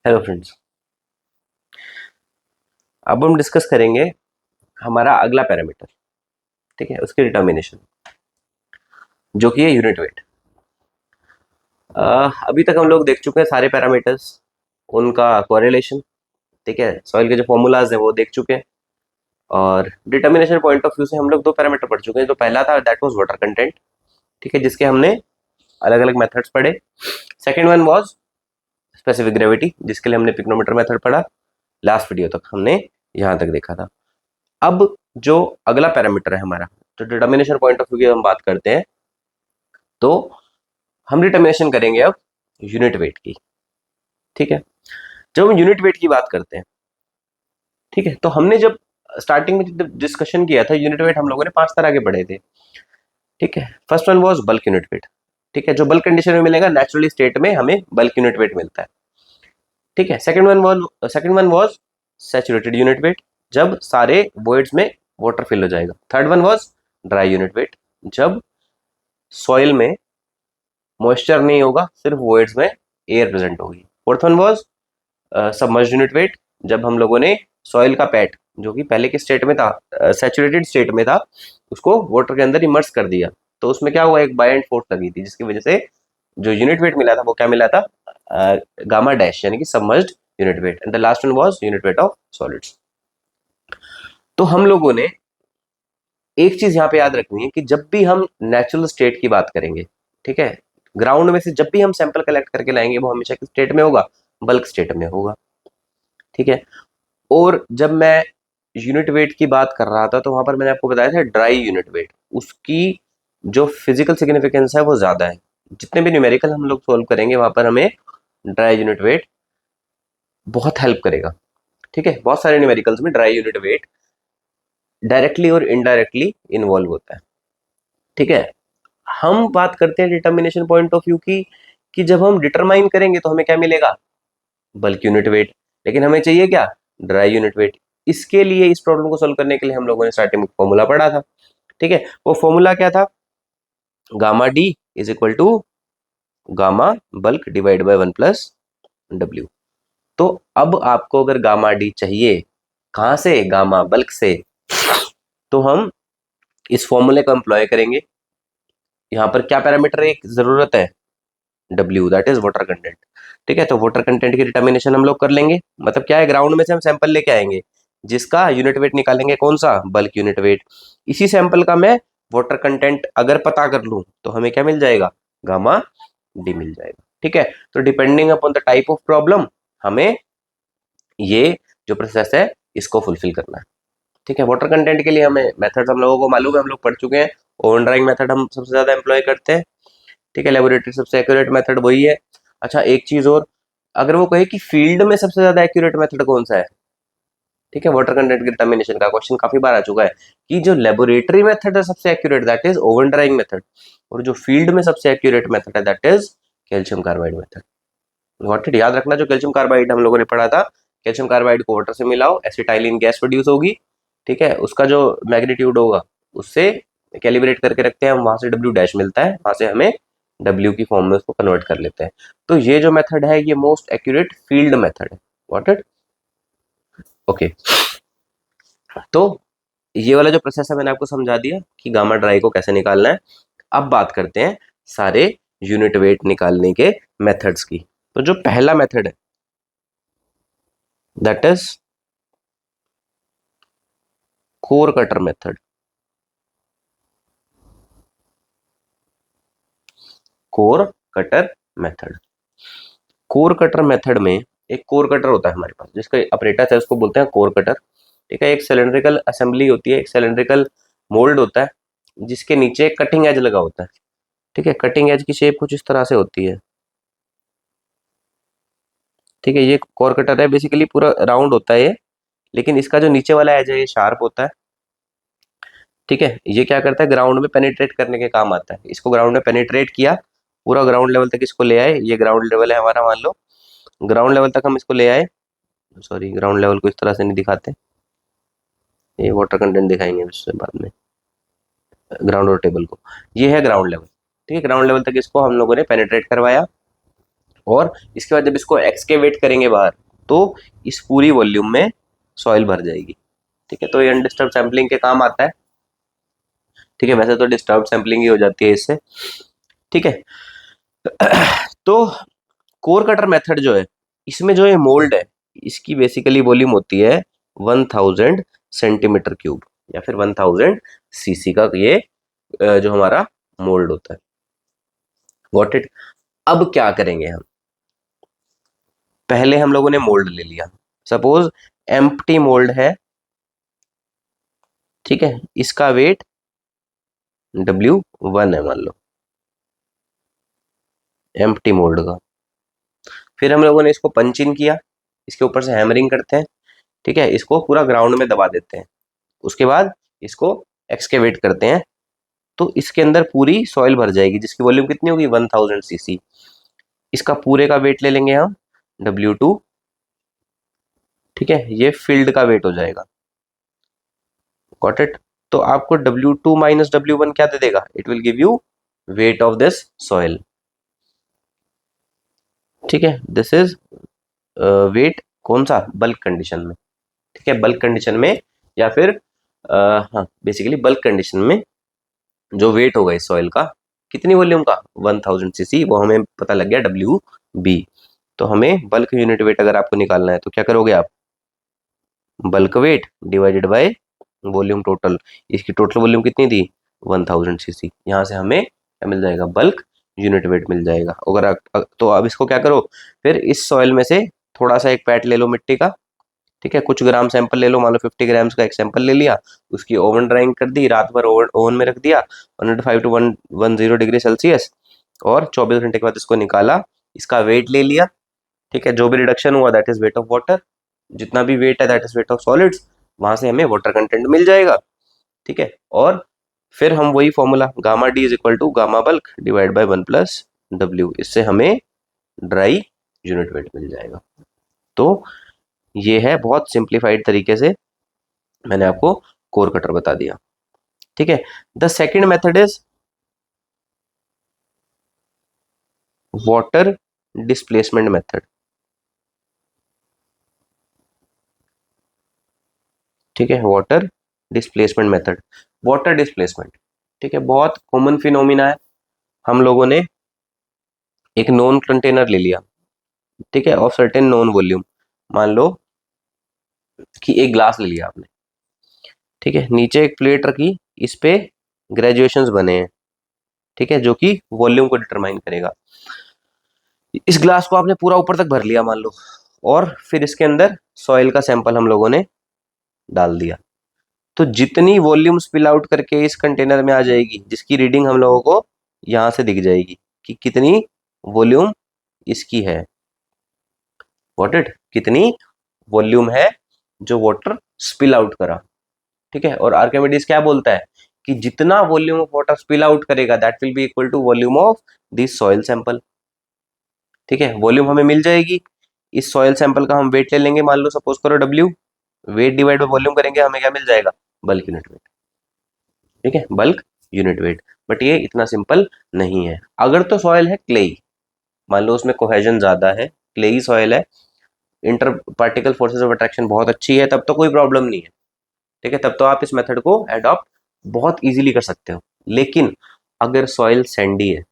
Hello friends. अब हम discuss करेंगे हमारा अगला पैरामीटर। ठीक है, उसकी डिटर्मिनेशन जो कि है यूनिट वेट। अभी तक हम लोग देख चुके हैं सारे पैरामीटर्स, उनका कोरिलेशन। ठीक है, सॉइल के जो फॉर्मूलाज हैं वो देख चुके हैं। और डिटर्मिनेशन पॉइंट ऑफ व्यू से हम लोग दो पैरामीटर पढ़ चुके हैं। तो पहला था दैट वाज वाटर कंटेंट। ठीक है, जिसके हमने अलग अलग मेथड्स पढ़े। Second one was specific gravity, जिसके लिए हमने पिक्नोमीटर मेथड पढ़ा। लास्ट वीडियो तक हमने यहाँ तक देखा था। अब जो अगला पैरामीटर है हमारा, तो डिटर्मिनेशन पॉइंट ऑफ व्यू की हम बात करते हैं, तो हम डिटर्मिनेशन करेंगे अब यूनिट वेट की। ठीक है, जब हम यूनिट वेट की बात करते हैं, ठीक है, तो हमने जब स्टार्टिंग में जब डिस्कशन किया था यूनिट वेट, हम लोगों ने 5 तरह के पढ़े थे। ठीक है, first one was bulk unit weight. ठीक है, जो बल्क कंडीशन में मिलेगा, नेचुरली स्टेट में हमें बल्क यूनिट वेट मिलता है। ठीक है, second one was saturated unit weight, जब सारे वॉइड्स में वाटर फिल हो जाएगा। Third one was dry unit wait, जब सॉइल में मॉइस्चर नहीं होगा, सिर्फ वॉइड्स में एयर प्रेजेंट होगी। Fourth one was submerged unit weight, जब हम लोगों ने सॉइल का पैट जो कि पहले के स्टेट में था, सैचुरेटेड स्टेट में था, उसको वाटर के अंदर इमर्स कर दिया। तो उसमें क्या हुआ, एक बायएंट फोर्स लगी थी, जिसकी वजह से जो यूनिट वेट मिला था वो क्या मिला था, गामा डैश, यानी कि submerged unit weight. And the last one was unit weight of solids. तो हम लोगों ने एक चीज यहाँ पे याद रखनी है कि जब भी हम नेचुरल स्टेट की बात करेंगे, ठीक है, ग्राउंड में से जब भी हम सैंपल कलेक्ट करके लाएंगे, वो हमेशा किस स्टेट में होगा, बल्क स्टेट में होगा। ठीक है, और जब मैं यूनिट वेट की बात कर रहा था, तो वहां पर मैंने आपको बताया था ड्राई यूनिट वेट, उसकी जो फिजिकल सिग्निफिकेंस है वो ज्यादा है। जितने भी न्यूमेरिकल हम लोग सोल्व करेंगे, वहां पर हमें ड्राई यूनिट वेट बहुत हेल्प करेगा। ठीक है, बहुत सारे न्यूमेरिकल्स में ड्राई यूनिट वेट डायरेक्टली और इनडायरेक्टली इन्वॉल्व होता है। ठीक है, हम बात करते हैं डिटर्मिनेशन पॉइंट ऑफ व्यू की, कि जब हम डिटरमाइन करेंगे तो हमें क्या मिलेगा, बल्क यूनिट वेट। लेकिन हमें चाहिए क्या, ड्राई यूनिट वेट। इसके लिए, इस प्रॉब्लम को सोल्व करने के लिए हम लोगों ने स्टार्टिंग में फॉर्मूला पढ़ा था। ठीक है, वो फॉर्मूला क्या था, gamma D is equal to gamma bulk divide by 1 + W। तो अब आपको अगर गामा डी चाहिए, कहां से, गामा बल्क से, तो हम इस फॉर्मूले को एम्प्लॉय करेंगे। यहाँ पर क्या पैरामीटर एक जरूरत है, W, that is water content. ठीक है, तो वाटर कंटेंट की डिटर्मिनेशन हम लोग कर लेंगे। मतलब क्या है, ग्राउंड में से हम सैंपल लेके आएंगे, जिसका यूनिट वेट निकालेंगे, कौन सा, बल्क यूनिट वेट। इसी सैंपल का मैं वाटर कंटेंट अगर पता कर लूं, तो हमें क्या मिल जाएगा, गामा डी मिल जाएगा। ठीक है, तो depending upon the type of problem, हमें ये जो प्रोसेस है इसको फुलफिल करना है। ठीक है, वाटर कंटेंट के लिए हमें मेथड हम लोगों को मालूम है, हम लोग पढ़ चुके हैं। ओवन ड्राइंग मेथड हम सबसे ज्यादा एम्प्लॉय करते हैं। ठीक है, लेबोरेटरी सबसे एक्यूरेट मेथड वही है। अच्छा, एक चीज और, अगर वो कहे कि फील्ड में सबसे ज्यादा एक्यूरेट मेथड कौन सा है, ठीक है, वाटर कंटेंट की डिटर्मिनेशन का क्वेश्चन काफी बार आ चुका है, कि जो लेबोरेटरी मेथड है सबसे accurate, that is oven drawing method, और जो फील्ड में सबसे एक्यूरेट मेथड है, that is calcium carbide method. Got it, याद रखना, जो कैल्शियम कार्बाइड हम लोगों ने पढ़ा था, कैल्शियम कार्बाइड को वाटर से मिलाओ, एसिटाइलिन गैस प्रोड्यूस होगी। ठीक है, उसका जो मैग्नीट्यूड होगा, उससे कैलिब्रेट करके रखते हैं हम, वहां से डब्ल्यू डैश मिलता है, वहां से हमें डब्ल्यू की फॉर्म में उसको कन्वर्ट कर लेते हैं। तो ये जो मेथड है, ये मोस्ट एक्यूरेट फील्ड मेथड है। Got it, okay. तो ये वाला जो प्रोसेस है मैंने आपको समझा दिया कि गामा ड्राई को कैसे निकालना है। अब बात करते हैं सारे यूनिट वेट निकालने के मेथड्स की। तो जो पहला मेथड है, that is core cutter method. Core cutter method, core cutter method में एक कोर कटर होता है हमारे पास, जिसका ऑपरेटर है उसको बोलते हैं कोर कटर। ठीक है, एक सिलेंड्रिकल असेंबली होती है, एक सिलेंड्रिकल मोल्ड होता है, जिसके नीचे कटिंग एज लगा होता है। ठीक है, कटिंग एज की शेप कुछ इस तरह से होती है। ठीक है, ये कोर कटर है, बेसिकली पूरा राउंड होता है ये, लेकिन इसका जो नीचे वाला एज है ये शार्प होता है। ठीक है, ये क्या करता है, ग्राउंड में पेनिट्रेट करने के काम आता है। इसको ग्राउंड में पेनिट्रेट किया, पूरा ग्राउंड लेवल तक इसको ले आए, ये ग्राउंड लेवल है हमारा, मान लो ग्राउंड लेवल तक हम इसको ले आए। सॉरी, ग्राउंड लेवल को इस तरह से नहीं दिखाते, ये वाटर कंटेंट दिखाएंगे उससे बाद में, ग्राउंड और टेबल को। ये है ग्राउंड लेवल। ठीक है, ग्राउंड लेवल तक इसको हम लोगों ने पेनिट्रेट करवाया। और इसके बाद जब इसको एक्सकेवेट करेंगे बाहर तो इस पूरी वॉल्यूम में सॉइल भर जाएगी। ठीक है, तो ये अनडिस्टर्ब सैंपलिंग के काम आता है। ठीक है, वैसे तो डिस्टर्ब सैंपलिंग ही हो जाती है इससे। ठीक है, तो कोर कटर मेथड जो है, इसमें जो ये मोल्ड है, इसकी बेसिकली वॉल्यूम होती है 1000 सेंटीमीटर क्यूब या फिर 1000 सीसी का ये जो हमारा मोल्ड होता है। Got it. अब क्या करेंगे हम, पहले हम लोगों ने मोल्ड ले लिया, सपोज एम्प्टी मोल्ड है। ठीक है, इसका वेट W1 है मान लो, एम्प्टी मोल्ड का। फिर हम लोगों ने इसको पंच इन किया, इसके ऊपर से हैमरिंग करते हैं। ठीक है, इसको पूरा ग्राउंड में दबा देते हैं। उसके बाद इसको एक्सकेवेट करते हैं, तो इसके अंदर पूरी सॉइल भर जाएगी जिसकी वॉल्यूम कितनी होगी 1000 सीसी। इसका पूरे का वेट ले लेंगे हम W2। ठीक है, ये फील्ड का वेट हो जाएगा। Got it. तो आपको W2 माइनस W1 क्या दे देगा, it will give you weight of this soil. ठीक है, दिस इज वेट कौन सा, बल्क कंडीशन में। ठीक है, बल्क कंडीशन में या फिर हाँ बेसिकली बल्क कंडीशन में जो वेट होगा इस सॉइल का, कितनी वॉल्यूम का 1000 सीसी, वो हमें पता लग गया WB। तो हमें बल्क यूनिट वेट अगर आपको निकालना है तो क्या करोगे आप, bulk weight divided by volume total. इसकी टोटल वॉल्यूम कितनी थी 1000 सीसी, यहाँ से हमें क्या मिल जाएगा, बल्क यूनिट वेट मिल जाएगा। अगर तो अब इसको क्या करो, फिर इस सॉइल में से थोड़ा सा एक पैट ले लो मिट्टी का। ठीक है, कुछ ग्राम सैंपल ले लो, मान लो 50 ग्राम्स का एक सैंपल ले लिया, उसकी ओवन ड्राइंग कर दी, रात भर ओवन में रख दिया 105 टू 110 डिग्री सेल्सियस, और 24 घंटे के बाद इसको निकाला, इसका वेट ले लिया। ठीक है, जो भी रिडक्शन हुआ that is weight of water, जितना भी वेट है that is wait of solids, वहां से हमें वाटर कंटेंट मिल जाएगा। ठीक है, और फिर हम वही formula gamma D is equal to gamma bulk divide by 1 plus W, इससे हमें ड्राई यूनिट वेट मिल जाएगा। तो ये है बहुत सिंप्लीफाइड तरीके से मैंने आपको कोर कटर बता दिया। ठीक है, the second method is water displacement method. ठीक है, water displacement method, water displacement. ठीक है, बहुत कॉमन फिनोमिना है। हम लोगों ने एक नॉन कंटेनर ले लिया, ठीक है, ऑफ सर्टेन नॉन वॉल्यूम, मान लो कि एक ग्लास ले लिया आपने। ठीक है, नीचे एक प्लेट रखी, इस पे ग्रेजुएशंस बने हैं। ठीक है, जो कि वॉल्यूम को डिटरमाइन करेगा। इस ग्लास को आपने पूरा ऊपर तक भर लिया मान लो, और फिर इसके अंदर सॉइल का सैंपल हम लोगों ने डाल दिया। तो जितनी वॉल्यूम स्पिल आउट करके इस कंटेनर में आ जाएगी, जिसकी रीडिंग हम लोगों को यहां से दिख जाएगी कि कितनी वॉल्यूम इसकी है। व्हाट इट, कितनी वॉल्यूम है जो वाटर स्पिल आउट करा। ठीक है, और आर्किमिडीज क्या बोलता है कि जितना volume of water spill out करेगा that will be equal to volume of this soil sample. ठीक है, वॉल्यूम हमें मिल जाएगी, इस सॉइल सैंपल का हम वेट ले लेंगे, मान लो सपोज करो W, weight divide by volume करेंगे, हमें क्या मिल जाएगा, बल्क यूनिट वेट। ठीक है, बल्क यूनिट वेट। बट ये इतना सिंपल नहीं है। अगर तो सॉइल है क्लेई, मान लो उसमें कोहेजन ज्यादा है, क्लेई सॉइल है, inter particle forces of attraction बहुत अच्छी है, तब तो कोई प्रॉब्लम नहीं है। ठीक है, तब तो आप इस मेथड को एडॉप्ट बहुत इजीली कर सकते हो। लेकिन अगर सॉइल सैंडी है,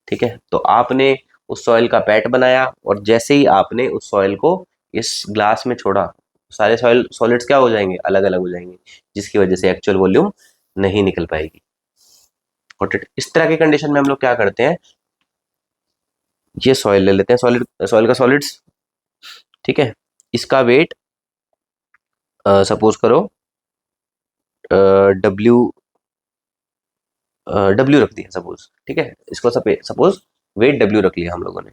ठीक है, तो आपने उस सॉइल का पैट बनाया और जैसे ही आपने उस सॉइल को इस ग्लास में छोड़ा, सारे सॉइल सॉलिड्स क्या हो जाएंगे, अलग अलग हो जाएंगे, जिसकी वजह से एक्चुअल वॉल्यूम नहीं निकल पाएगी। इस तरह के कंडीशन में हम लोग क्या करते हैं, ये सॉइल ले लेते हैं, सॉलिड सॉइल का सॉलिड्स। ठीक है, इसका वेट सपोज करो डब्ल्यू W रख दिया सपोज। ठीक है, इसको सपोज वेट W रख लिया हम लोगों ने।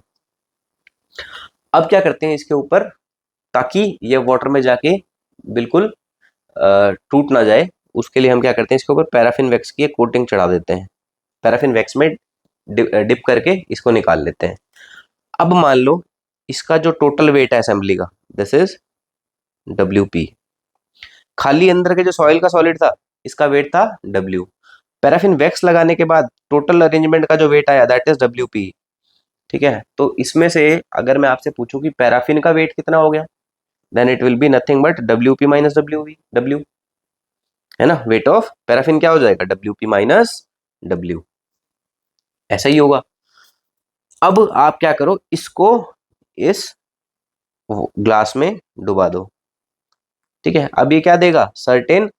अब क्या करते हैं इसके ऊपर, ताकि ये वाटर में जाके बिल्कुल टूट ना जाए, उसके लिए हम क्या करते हैं, इसके ऊपर पैराफिन वैक्स की एक कोटिंग चढ़ा देते हैं। पैराफिन वैक्स में डिप करके इसको निकाल लेते हैं। अब मान लो इसका जो टोटल वेट है असेंबली का, दिस इज WP। खाली अंदर के जो सॉइल का सॉलिड था, इसका वेट था W। पैराफिन वैक्स लगाने के बाद टोटल अरेंजमेंट का जो वेट आया दैट इज WP। ठीक है, तो इसमें से अगर मैं आपसे पूछूं कि पैराफिन का वेट कितना हो गया, then it will be nothing but WP minus W, है ना। वेट ऑफ पैराफिन क्या हो जाएगा, WP माइनस डब्ल्यू, ऐसा ही होगा। अब आप क्या करो, इसको इस ग्लास में डुबा दो। ठीक है, अब ये क्या देगा, सर्टेन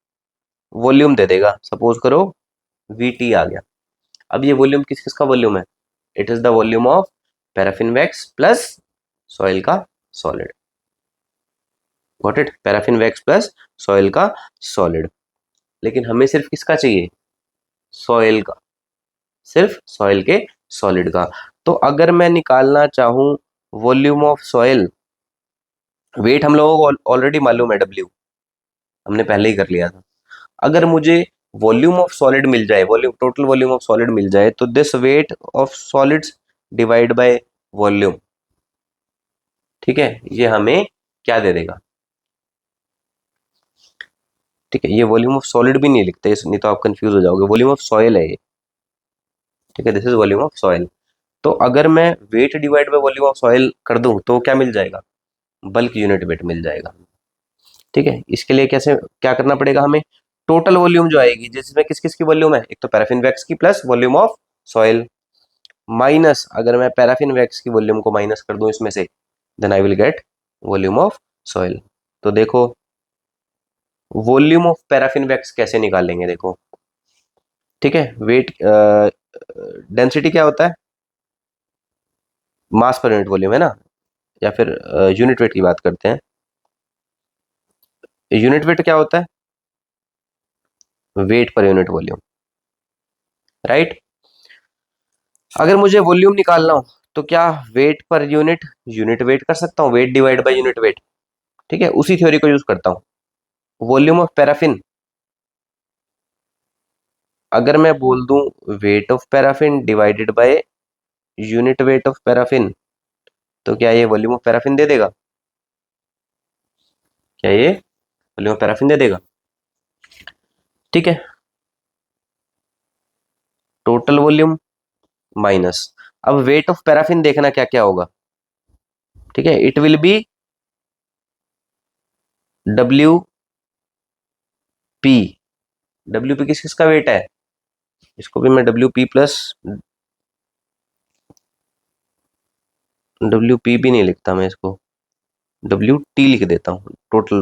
वॉल्यूम दे देगा। सपोज करो VT आ गया। अब ये वॉल्यूम किस किस का वॉल्यूम है, it is the volume of paraffin wax plus soil का solid. Got it, paraffin wax plus soil का सॉलिड। लेकिन हमें सिर्फ किसका चाहिए, सॉइल का, सिर्फ सॉइल के सॉलिड का। तो अगर मैं निकालना चाहूं वॉल्यूम ऑफ सॉइल, वेट हम लोगों को ऑलरेडी मालूम है W, हमने पहले ही कर लिया था। अगर मुझे वॉल्यूम ऑफ सॉलिड मिल जाए, volume, total volume of solid मिल जाए, तो this weight of solids divide by volume, ठीक है, ये हमें क्या दे देगा। ठीक है, ये वॉल्यूम ऑफ सॉलिड भी नहीं लिखते, नहीं तो आप कंफ्यूज हो जाओगे, वॉल्यूम ऑफ सॉइल है ये। ठीक है, this is volume of soil. तो अगर मैं weight divide by volume of soil कर दूं तो क्या मिल जाएगा, बल्क यूनिट वेट मिल जाएगा। ठीक है, इसके लिए कैसे क्या करना पड़ेगा हमें, टोटल वॉल्यूम जो आएगी जिसमें किस किस की वॉल्यूम है, एक तो पैराफिन वैक्स की plus volume of soil, minus अगर मैं पैराफिन वैक्स की वॉल्यूम को माइनस कर दूं इसमें से, then I will get volume of soil. तो देखो वॉल्यूम ऑफ पैराफिन वैक्स कैसे निकालेंगे, देखो। ठीक है, वेट डेंसिटी क्या होता है, मास पर यूनिट वॉल्यूम, है ना, या फिर यूनिट वेट की बात करते हैं। यूनिट वेट क्या होता है, wait per unit volume, right. अगर मुझे वॉल्यूम निकालना हो तो क्या wait per unit, unit weight कर सकता हूँ, weight divide by unit wait. ठीक है, उसी थ्योरी को यूज करता हूँ। वॉल्यूम ऑफ पैराफिन, अगर मैं बोल दूं wait of paraffin divided by unit weight of paraffin, तो क्या ये वॉल्यूम ऑफ पैराफिन दे देगा, क्या ये वॉल्यूम ऑफ पैराफिन दे देगा। ठीक है, टोटल वॉल्यूम माइनस, अब वेट ऑफ पैराफिन देखना क्या क्या होगा। ठीक है, it will B WP, WP किस किस का वेट है, इसको भी मैं WP प्लस WP भी नहीं लिखता मैं इसको, WT लिख देता हूँ। टोटल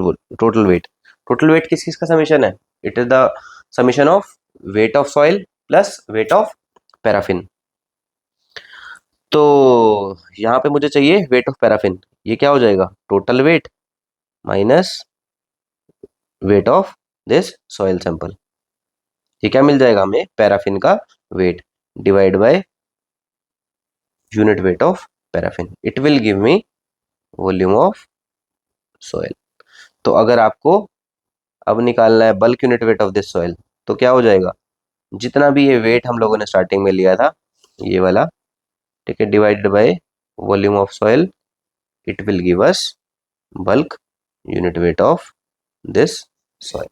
वेट, टोटल वेट किस किस का समीशन है, it is the summation of weight of soil plus wait of paraffin. तो यहाँ पे मुझे चाहिए वेट ऑफ पैराफिन, ये क्या हो जाएगा, total weight minus weight of this soil sample. ये क्या मिल जाएगा हमें, पैराफिन का weight divide by unit weight of paraffin, it will give me volume of soil. तो अगर आपको अब निकालना है bulk unit weight of this soil, तो क्या हो जाएगा, जितना भी ये वेट हम लोगों ने स्टार्टिंग में लिया था, ये वाला, ठीक है, divided by volume of soil, it will give us bulk unit weight of this soil.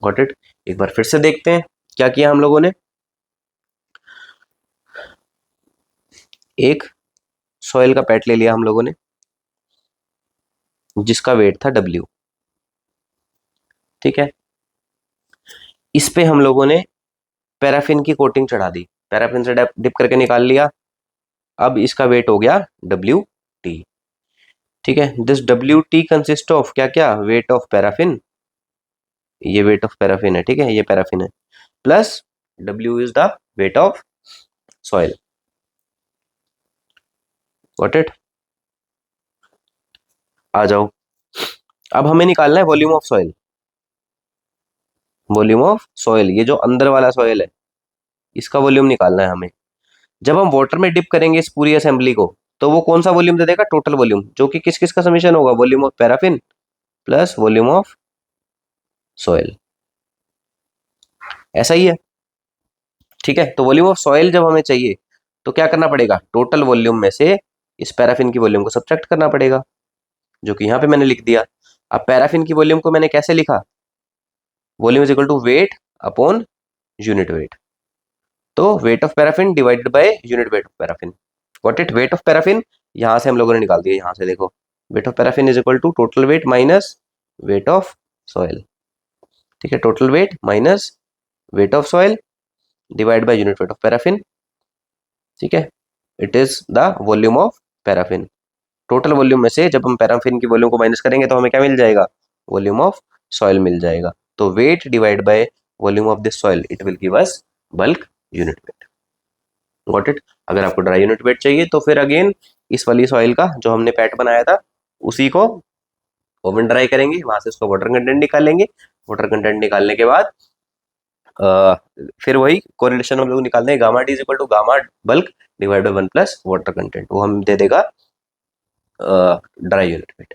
Got it. एक बार फिर से देखते हैं क्या किया हम लोगों ने। एक सॉइल का पैट ले लिया हम लोगों ने जिसका वेट था W। ठीक है, इस पे हम लोगों ने पैराफिन की कोटिंग चढ़ा दी, पैराफिन से डिप करके निकाल लिया। अब इसका वेट हो गया WT। ठीक है, दिस WT कंसिस्ट ऑफ क्या क्या, वेट ऑफ पैराफिन, ये वेट ऑफ पैराफिन है, ठीक है, ये पैराफिन है, plus W is the weight of soil. Got it. आ जाओ, अब हमें निकालना है volume of soil, volume of soil, ये जो अंदर वाला सॉइल है इसका वॉल्यूम निकालना है हमें। जब हम वाटर में डिप करेंगे इस पूरी असेंबली को, तो वो कौन सा वॉल्यूम दे देगा, टोटल वॉल्यूम, जो कि किस किस का समीशन होगा, volume of paraffin plus volume of soil, ऐसा ही है। ठीक है, तो वॉल्यूम ऑफ सॉइल जब हमें चाहिए तो क्या करना पड़ेगा, टोटल वॉल्यूम में से इस पैराफिन की वॉल्यूम को सब्ट्रैक्ट करना पड़ेगा, जो कि यहाँ पे मैंने लिख दिया। अब पैराफिन की वॉल्यूम को मैंने कैसे लिखा, volume is equal to weight upon unit weight. तो weight of paraffin divided by unit weight of paraffin. Got it. Weight of paraffin यहां से हम लोगों ने निकाल दिया, यहां से देखो weight of paraffin is equal to total weight minus weight of soil. ठीक है, total weight minus weight of soil divide by unit weight of paraffin. ठीक है, it is the volume of paraffin. Total volume में से जब हम paraffin की volume को माइनस करेंगे तो हमें क्या मिल जाएगा, वॉल्यूम ऑफ सॉइल मिल जाएगा। तो weight divide by volume of this soil, it will give us bulk unit weight. Got it. अगर आपको ड्राई यूनिट वेट चाहिए तो फिर अगेन इस वाली सॉइल का जो हमने पैट बनाया था उसी को ओवन ड्राई करेंगे, वहां से उसका वाटर कंटेंट निकालेंगे। वाटर कंटेंट निकालने के बाद फिर वही कोरिलेशन हम लोग निकाल देंगे, gamma D is equal to gamma bulk divide by 1 plus water content, वो हम दे देगा dry unit weight.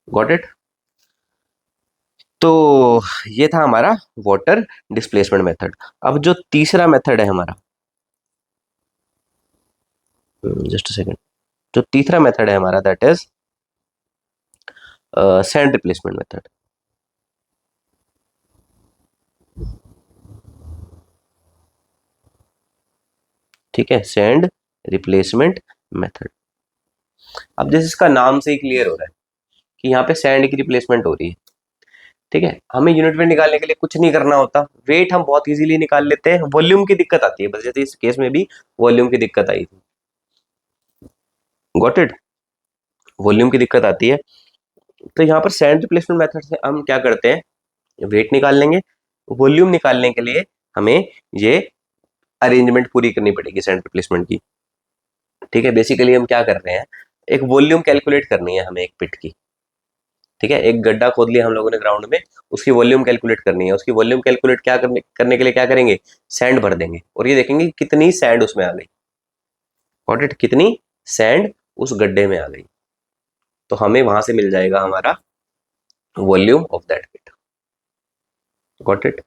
Got it. तो ये था हमारा वाटर डिस्प्लेसमेंट मेथड। अब जो तीसरा मेथड है हमारा, जस्ट अ सेकंड, जो तीसरा मेथड है हमारा that is sand replacement method. ठीक है, सैंड रिप्लेसमेंट मेथड। अब जैसे इसका नाम से ही क्लियर हो रहा है कि यहाँ पे सैंड की रिप्लेसमेंट हो रही है। ठीक है, हमें यूनिट वेट निकालने के लिए कुछ नहीं करना होता, वेट हम बहुत इजीली निकाल लेते हैं, वॉल्यूम की दिक्कत आती है बस, जैसे इस केस में भी वॉल्यूम की दिक्कत आई थी। गॉट इट, वॉल्यूम की दिक्कत आती है। तो यहाँ पर सैंड रिप्लेसमेंट मेथड से हम क्या करते हैं, वेट निकाल लेंगे, वॉल्यूम निकालने के लिए हमें ये अरेंजमेंट पूरी करनी पड़ेगी सैंड रिप्लेसमेंट की। ठीक है, बेसिकली हम क्या कर रहे हैं, एक वॉल्यूम कैलकुलेट करनी है हमें एक पिट की। ठीक है, एक गड्ढा खोद लिया हम लोगों ने ग्राउंड में, उसकी वॉल्यूम कैलकुलेट करनी है। उसकी वॉल्यूम कैलकुलेट क्या करने के लिए क्या करेंगे, सैंड भर देंगे और ये देखेंगे कितनी सैंड उसमें आ गई। गॉट इट, कितनी सैंड उस गड्ढे में आ गई, तो हमें वहां से मिल जाएगा हमारा volume of that pit. Got it.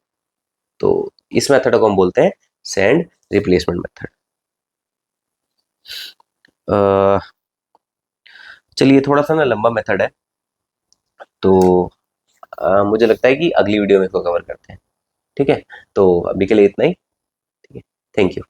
तो इस मेथड को हम बोलते हैं सैंड रिप्लेसमेंट मेथड। चलिए, थोड़ा सा ना लंबा मेथड है, तो मुझे लगता है कि अगली वीडियो में इसको कवर करते हैं। ठीक है, तो अभी के लिए इतना ही। ठीक है, थैंक यू।